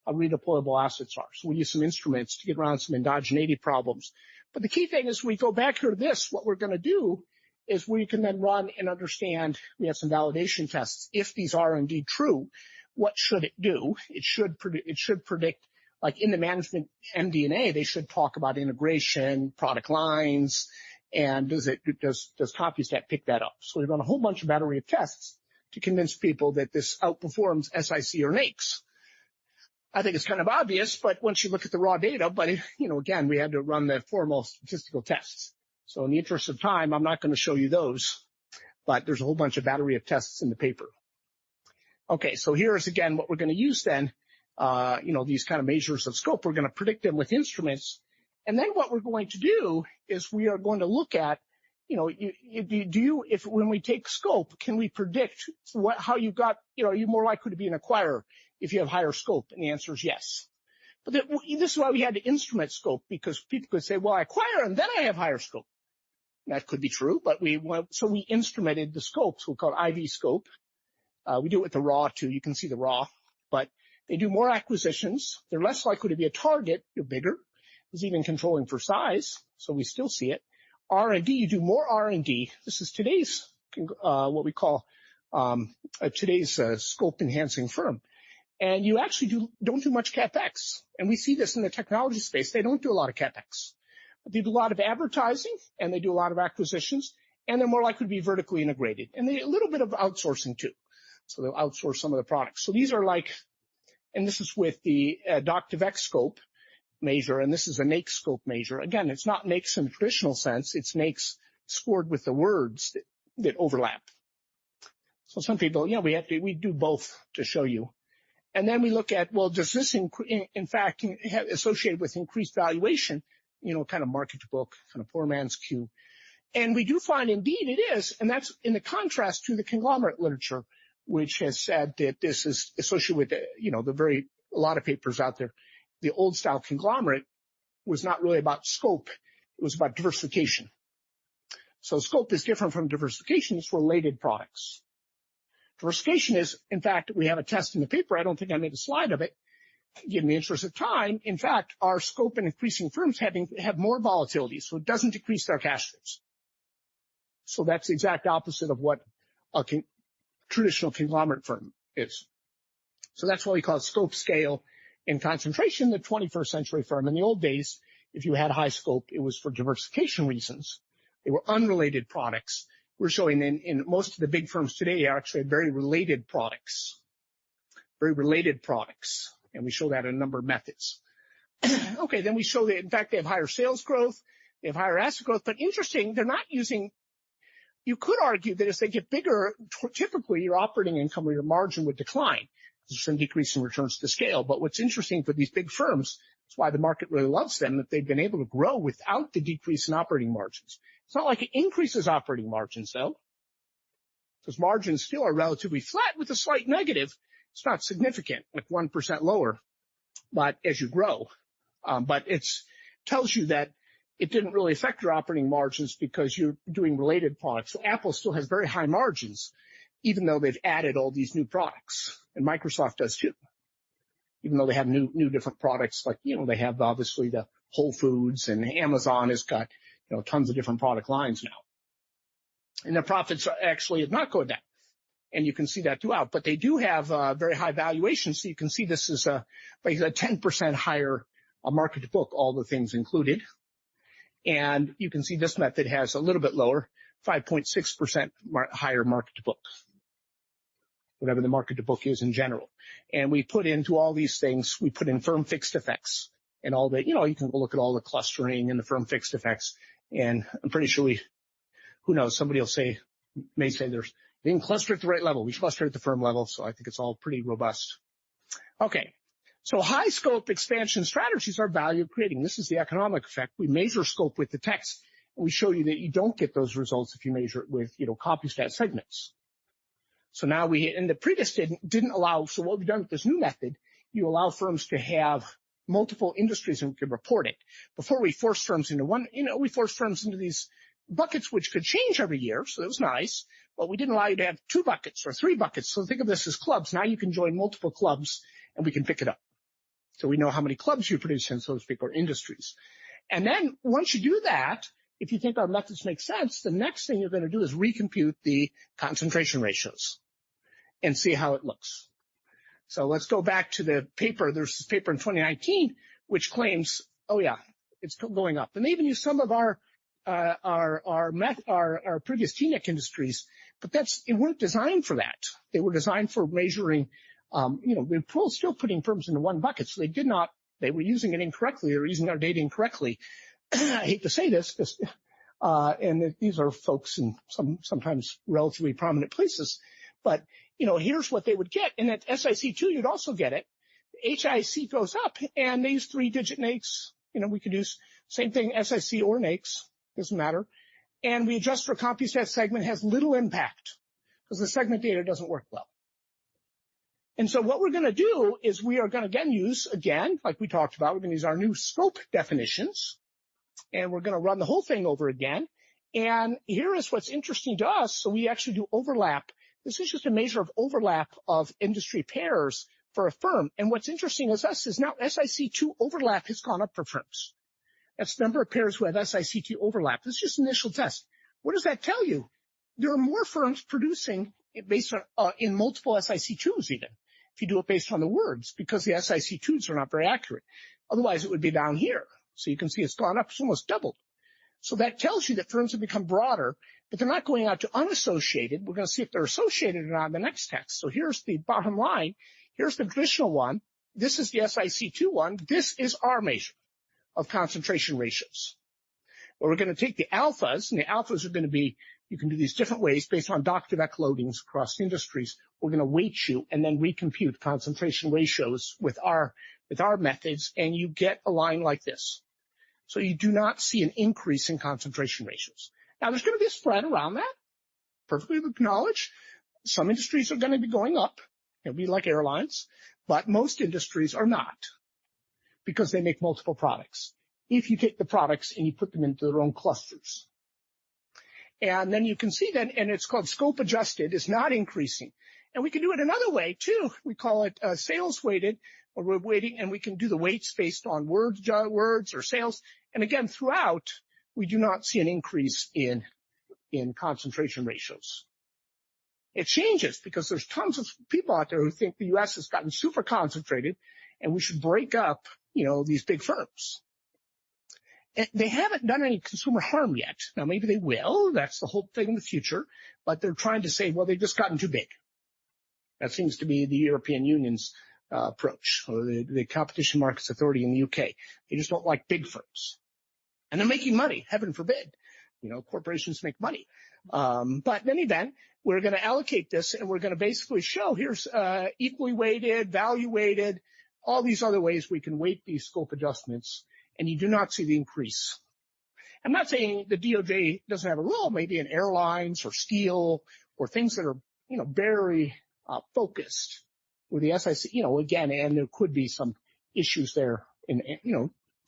[SPEAKER 1] how redeployable assets are. So we use some instruments to get around some endogeneity problems. But the key thing is we go back here to this, what we're going to do is we can then run and understand, we have some validation tests. If these are indeed true, what should it do? It should predict, like in the management MD&A, they should talk about integration, product lines, and does CompuStat pick that up? So we run a whole bunch of battery of tests to convince people that this outperforms SIC or NAICS. I think it's kind of obvious, but once you look at the raw data, but again, we had to run the formal statistical tests. So in the interest of time, I'm not going to show you those, but there's a whole bunch of battery of tests in the paper. Okay, so here's again what we're going to use then, these kind of measures of scope. We're going to predict them with instruments. And then what we're going to do is we are going to look at, when we take scope, can we predict how you got, are you more likely to be an acquirer if you have higher scope? And the answer is yes. But this is why we had to instrument scope, because people could say, well, I acquire and then I have higher scope. And that could be true, but we instrumented the scope, so we call it IV scope. We do it with the raw too. You can see the raw, but they do more acquisitions. They're less likely to be a target. You're bigger. There's even controlling for size, so we still see it. R&D, you do more R&D. This is today's, what we call today's scope enhancing firm. And you actually don't do much CapEx. And we see this in the technology space. They don't do a lot of CapEx. But they do a lot of advertising, and they do a lot of acquisitions, and they're more likely to be vertically integrated. And they a little bit of outsourcing too. So they'll outsource some of the products. So these are like, and this is with the Doc2Vec scope measure, and this is a NAICS scope measure. Again, it's not NAICS in the traditional sense. It's NAICS scored with the words that overlap. So some people, we do both to show you. And then we look at, well, does this in fact associated with increased valuation, kind of market to book, kind of poor man's Q. And we do find indeed it is, and that's in the contrast to the conglomerate literature, which has said that this is associated with, a lot of papers out there. The old style conglomerate was not really about scope. It was about diversification. So scope is different from diversification. It's related products. Diversification is, in fact, we have a test in the paper. I don't think I made a slide of it. In the interest of time, in fact, our scope and increasing firms have more volatility, so it doesn't decrease their cash flows. So that's the exact opposite of what a traditional conglomerate firm is. So that's why we call it scope, scale, In concentration, the 21st century firm, in the old days, if you had high scope, it was for diversification reasons. They were unrelated products. We're showing in most of the big firms today are actually very related products. Very related products. And we show that in a number of methods. Okay, then we show that, in fact, they have higher sales growth, they have higher asset growth, but interesting, they're not using, you could argue that as they get bigger, typically your operating income or your margin would decline. There's some decrease in returns to scale. But what's interesting for these big firms, that's why the market really loves them, that they've been able to grow without the decrease in operating margins. It's not like it increases operating margins, though, because margins still are relatively flat with a slight negative. It's not significant, like 1% lower, but as you grow. But it tells you that it didn't really affect your operating margins because you're doing related products. So Apple still has very high margins, even though they've added all these new products. And Microsoft does too, even though they have new different products. Like, they have obviously the Whole Foods, and Amazon has got, tons of different product lines now. And their profits actually have not gone down. And you can see that throughout. But they do have very high valuations. So you can see this is like a 10% higher market to book, all the things included. And you can see this method has a little bit lower, 5.6% higher market to book, whatever the market to book is in general. And we put into all these things, we put in firm fixed effects and all the, you can look at all the clustering and the firm fixed effects. And I'm pretty sure who knows, somebody may say they didn't cluster at the right level. We cluster at the firm level. So I think it's all pretty robust. Okay. So high scope expansion strategies are value creating. This is the economic effect. We measure scope with the text. And we show you that you don't get those results if you measure it with, CopyStat segments. So now and the previous didn't allow, so what we've done with this new method, you allow firms to have multiple industries and we can report it. Before we forced firms into we forced firms into these buckets which could change every year, so it was nice, but we didn't allow you to have 2 buckets or 3 buckets. So think of this as clubs. Now you can join multiple clubs and we can pick it up. So we know how many clubs you produce in, so to speak, or industries. And then once you do that, if you think our methods make sense, the next thing you're going to do is recompute the concentration ratios and see how it looks. So let's go back to the paper. There's this paper in 2019 which claims, it's going up. And they even use some of our previous TNIC industries, but it weren't designed for that. They were designed for measuring. We're still putting firms into one bucket, so they were using it incorrectly. They were using our data incorrectly. I hate to say this, and these are folks in sometimes relatively prominent places, but, here's what they would get. And at SIC2, you'd also get it. HIC goes up, and they use 3-digit NAICS. We could use same thing, SIC or NAICS, doesn't matter. And we adjust for CompuStat segment, has little impact because the segment data doesn't work well. And so what we're going to do is we are going to use, like we talked about, we're going to use our new scope definitions, and we're going to run the whole thing over again. And here is what's interesting to us. So we actually do overlap. This is just a measure of overlap of industry pairs for a firm. And what's interesting is now SIC2 overlap has gone up for firms. That's the number of pairs who have SIC2 overlap. This is just an initial test. What does that tell you? There are more firms producing based on in multiple SIC2s even, if you do it based on the words, because the SIC2s are not very accurate. Otherwise, it would be down here. So you can see it's gone up. It's almost doubled. So that tells you that firms have become broader, but they're not going out to unassociated. We're going to see if they're associated or not in the next text. So here's the bottom line. Here's the traditional one. This is the SIC2 one. This is our measure of concentration ratios. Well, we're going to take the alphas, and the alphas are going to be, you can do these different ways based on Dr. Vec loadings across industries. We're going to weight you and then recompute concentration ratios with our methods, and you get a line like this. So you do not see an increase in concentration ratios. Now, there's going to be a spread around that, perfectly acknowledged. Some industries are going to be going up. It'll be like airlines, but most industries are not because they make multiple products. If you take the products and you put them into their own clusters. And then you can see that, and it's called scope adjusted, is not increasing. And we can do it another way too. We call it sales weighted, or we're weighting, and we can do the weights based on words or sales. And again, throughout, we do not see an increase in concentration ratios. it changes because there's tons of people out there who think the U.S. has gotten super concentrated and we should break up, these big firms. And they haven't done any consumer harm yet. Now, maybe they will. That's the whole thing in the future. But they're trying to say, well, they've just gotten too big. That seems to be the European Union's approach, or the Competition Markets Authority in the UK. They just don't like big firms. And they're making money, heaven forbid. Corporations make money. But in any event, we're going to allocate this, and we're going to basically show here's equally weighted, value weighted, all these other ways we can weight these scope adjustments, and you do not see the increase. I'm not saying the DOJ doesn't have a role, maybe in airlines or steel or things that are, very focused with the SIC, again, and there could be some issues there in,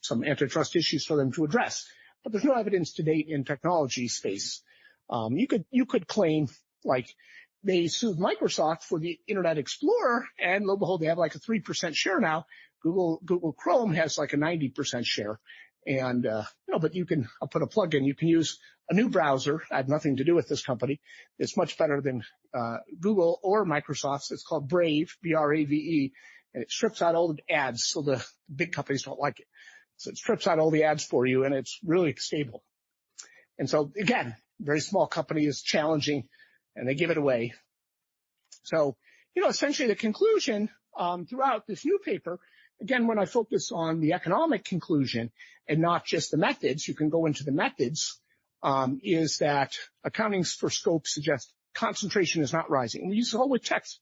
[SPEAKER 1] some antitrust issues for them to address. But there's no evidence to date in technology space. You could claim, like, they sued Microsoft for the Internet Explorer, and lo and behold, they have like a 3% share now. Google Chrome has like a 90% share. And, but I'll put a plug in. You can use a new browser. I have nothing to do with this company. It's much better than Google or Microsoft's. It's called Brave, B-R-A-V-E, and it strips out all the ads, so the big companies don't like it. So it strips out all the ads for you, and it's really stable. And so, again, very small company is challenging, and they give it away. So, essentially the conclusion throughout this new paper, again, when I focus on the economic conclusion and not just the methods, you can go into the methods, is that accounting for scope suggests concentration is not rising. And we use it all with text.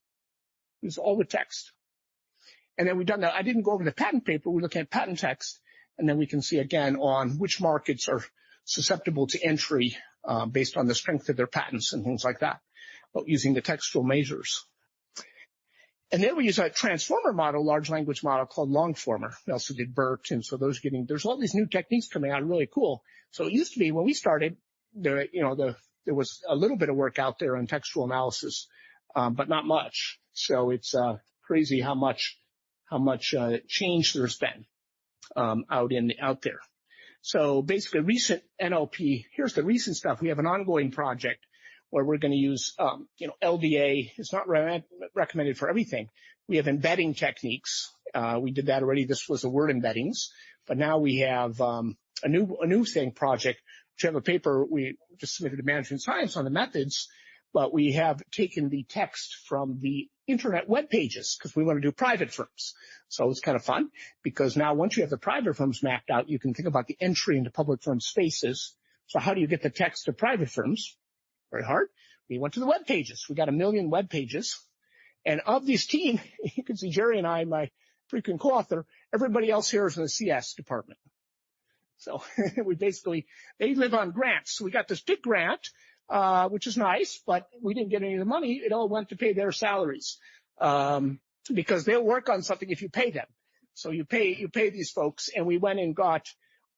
[SPEAKER 1] And then we've done that. I didn't go over the patent paper. We look at patent text, and then we can see again on which markets are susceptible to entry based on the strength of their patents and things like that, but using the textual measures. And then we use a transformer model, large language model called Longformer. We also did BERT, and so there's all these new techniques coming out, really cool. So it used to be when we started, there was a little bit of work out there on textual analysis, but not much. So it's crazy how much change there's been out there. So basically, recent NLP. Here's the recent stuff. We have an ongoing project where we're going to use, LDA. It's not recommended for everything. We have embedding techniques. We did that already. This was the word embeddings, but now we have a new project. We have a paper we just submitted to Management Science on the methods, but we have taken the text from the internet web pages because we want to do private firms. So it's kind of fun because now once you have the private firms mapped out, you can think about the entry into public firm spaces. So how do you get the text to private firms? Very hard. We went to the web pages. We got 1 million web pages. And of this team, you can see Jerry and I, my frequent co-author, everybody else here is in the CS department. So they live on grants. So we got this big grant, which is nice, but we didn't get any of the money. It all went to pay their salaries, because they'll work on something if you pay them. So you pay these folks, and we went and got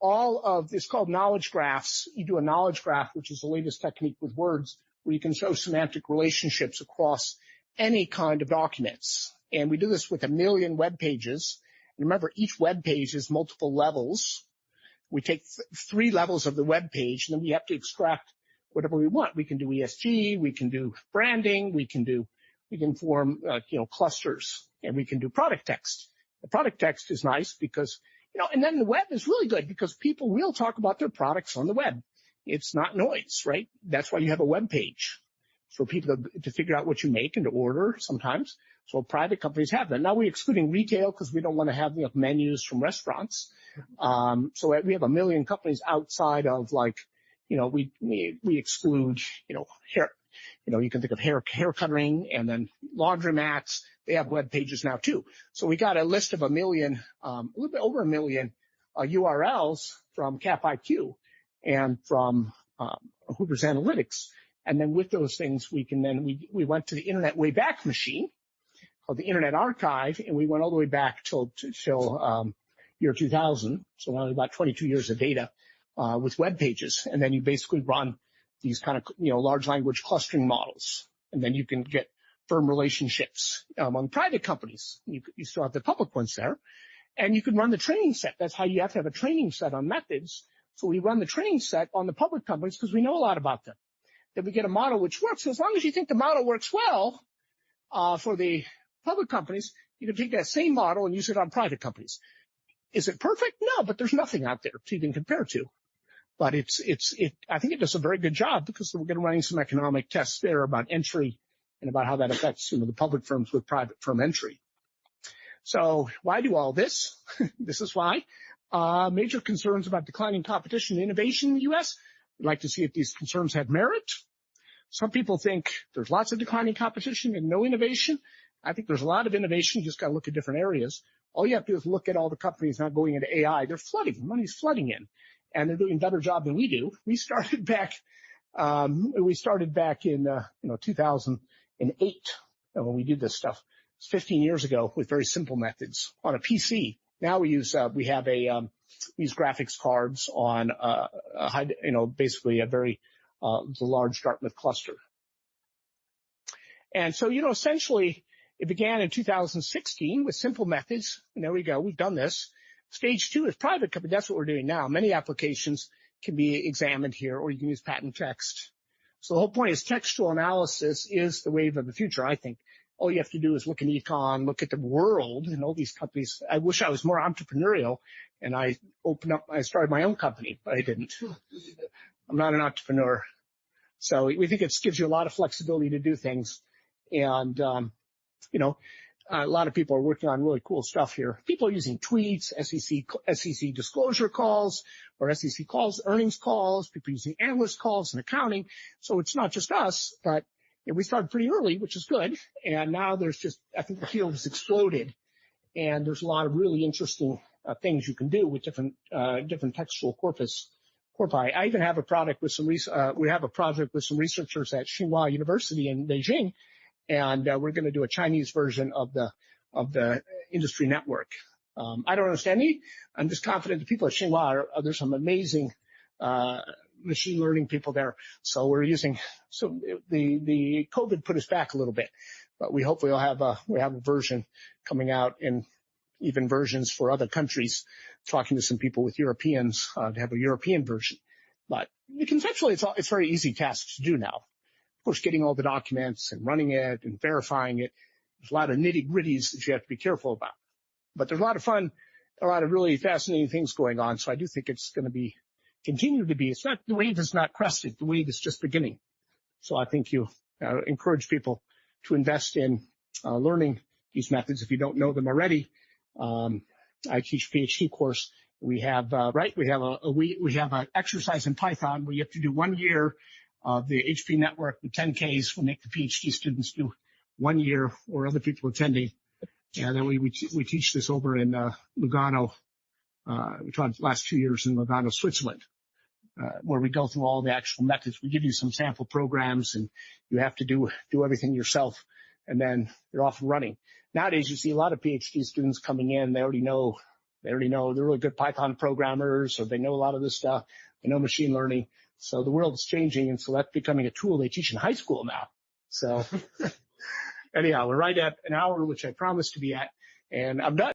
[SPEAKER 1] all of this called knowledge graphs. You do a knowledge graph, which is the latest technique with words, where you can show semantic relationships across any kind of documents. And we do this with 1 million web pages. And remember, each web page is multiple levels. We take 3 levels of the web page, and then we have to extract whatever we want. We can do ESG, we can do branding, we can form, clusters, and we can do product text. The product text is nice because, and then the web is really good because people will talk about their products on the web. It's not noise, right? That's why you have a web page for people to figure out what you make and to order sometimes. So private companies have that. Now we're excluding retail because we don't want to have menus from restaurants. So we have 1 million companies outside of we exclude, hair, you can think of hair cutting and then laundromats. They have web pages now too. So we got a list of 1 million, a little bit over 1 million URLs from CapIQ and from Hoover's Analytics. And then with those things, we went to the Internet Wayback Machine called the Internet Archive, and we went all the way back till year 2000. So now about 22 years of data with web pages. And then you basically run these kind of, large language clustering models. And then you can get firm relationships among private companies. You still have the public ones there. And you can run the training set. That's how you have to have a training set on methods. So we run the training set on the public companies because we know a lot about them. that we get a model which works. So as long as you think the model works well for the public companies, you can take that same model and use it on private companies. Is it perfect? No, but there's nothing out there to even compare to. But I think it does a very good job because we're going to run some economic tests there about entry and about how that affects, the public firms with private firm entry. So why do all this? This is why. Major concerns about declining competition and innovation in the U.S. We'd like to see if these concerns have merit. Some people think there's lots of declining competition and no innovation. I think there's a lot of innovation. You just got to look at different areas. All you have to do is look at all the companies not going into AI. They're flooding. Money's flooding in. And they're doing a better job than we do. We started back in 2008 when we did this stuff. It's 15 years ago with very simple methods on a PC. Now we use graphics cards on basically a very large Dartmouth cluster. And so essentially it began in 2016 with simple methods. And there we go. We've done this. Stage 2 is private company. That's what we're doing now. Many applications can be examined here, or you can use patent text. So the whole point is textual analysis is the wave of the future, I think. All you have to do is look in econ, look at the world and all these companies. I wish I was more entrepreneurial and I started my own company, but I didn't. I'm not an entrepreneur. So we think it gives you a lot of flexibility to do things. And, a lot of people are working on really cool stuff here. People are using tweets, SEC disclosure calls, or SEC calls, earnings calls, people using analyst calls and accounting. So it's not just us, but we started pretty early, which is good. And now I think the field has exploded. And there's a lot of really interesting things you can do with different textual corpi. I even have a project with some researchers at Tsinghua University in Beijing. And we're going to do a Chinese version of the industry network. I don't understand any. I'm just confident the people at Tsinghua there's some amazing machine learning people there. So the COVID put us back a little bit, but we hopefully will have a version coming out, and even versions for other countries. Talking to some people with Europeans to have a European version. But conceptually, it's very easy task to do now. Of course, getting all the documents and running it and verifying it, there's a lot of nitty-gritties that you have to be careful about. But there's a lot of fun, a lot of really fascinating things going on. So I do think it's going to continue to be. The wave is not crested. The wave is just beginning. So I think you encourage people to invest in learning these methods if you don't know them already. I teach a PhD course. We have an exercise in Python where you have to do 1 year of the HP network with 10 Ks. We'll make the PhD students do 1 year, or other people attending. And then we teach this over in Lugano. We taught the last 2 years in Lugano, Switzerland, where we go through all the actual methods. We give you some sample programs, and you have to do everything yourself, and then they're off and running. Nowadays, you see a lot of PhD students coming in. They already know. They're really good Python programmers, or they know a lot of this stuff. They know machine learning. So the world is changing, and so that's becoming a tool they teach in high school now. So anyhow, we're right at an hour, which I promised to be at, and I'm done.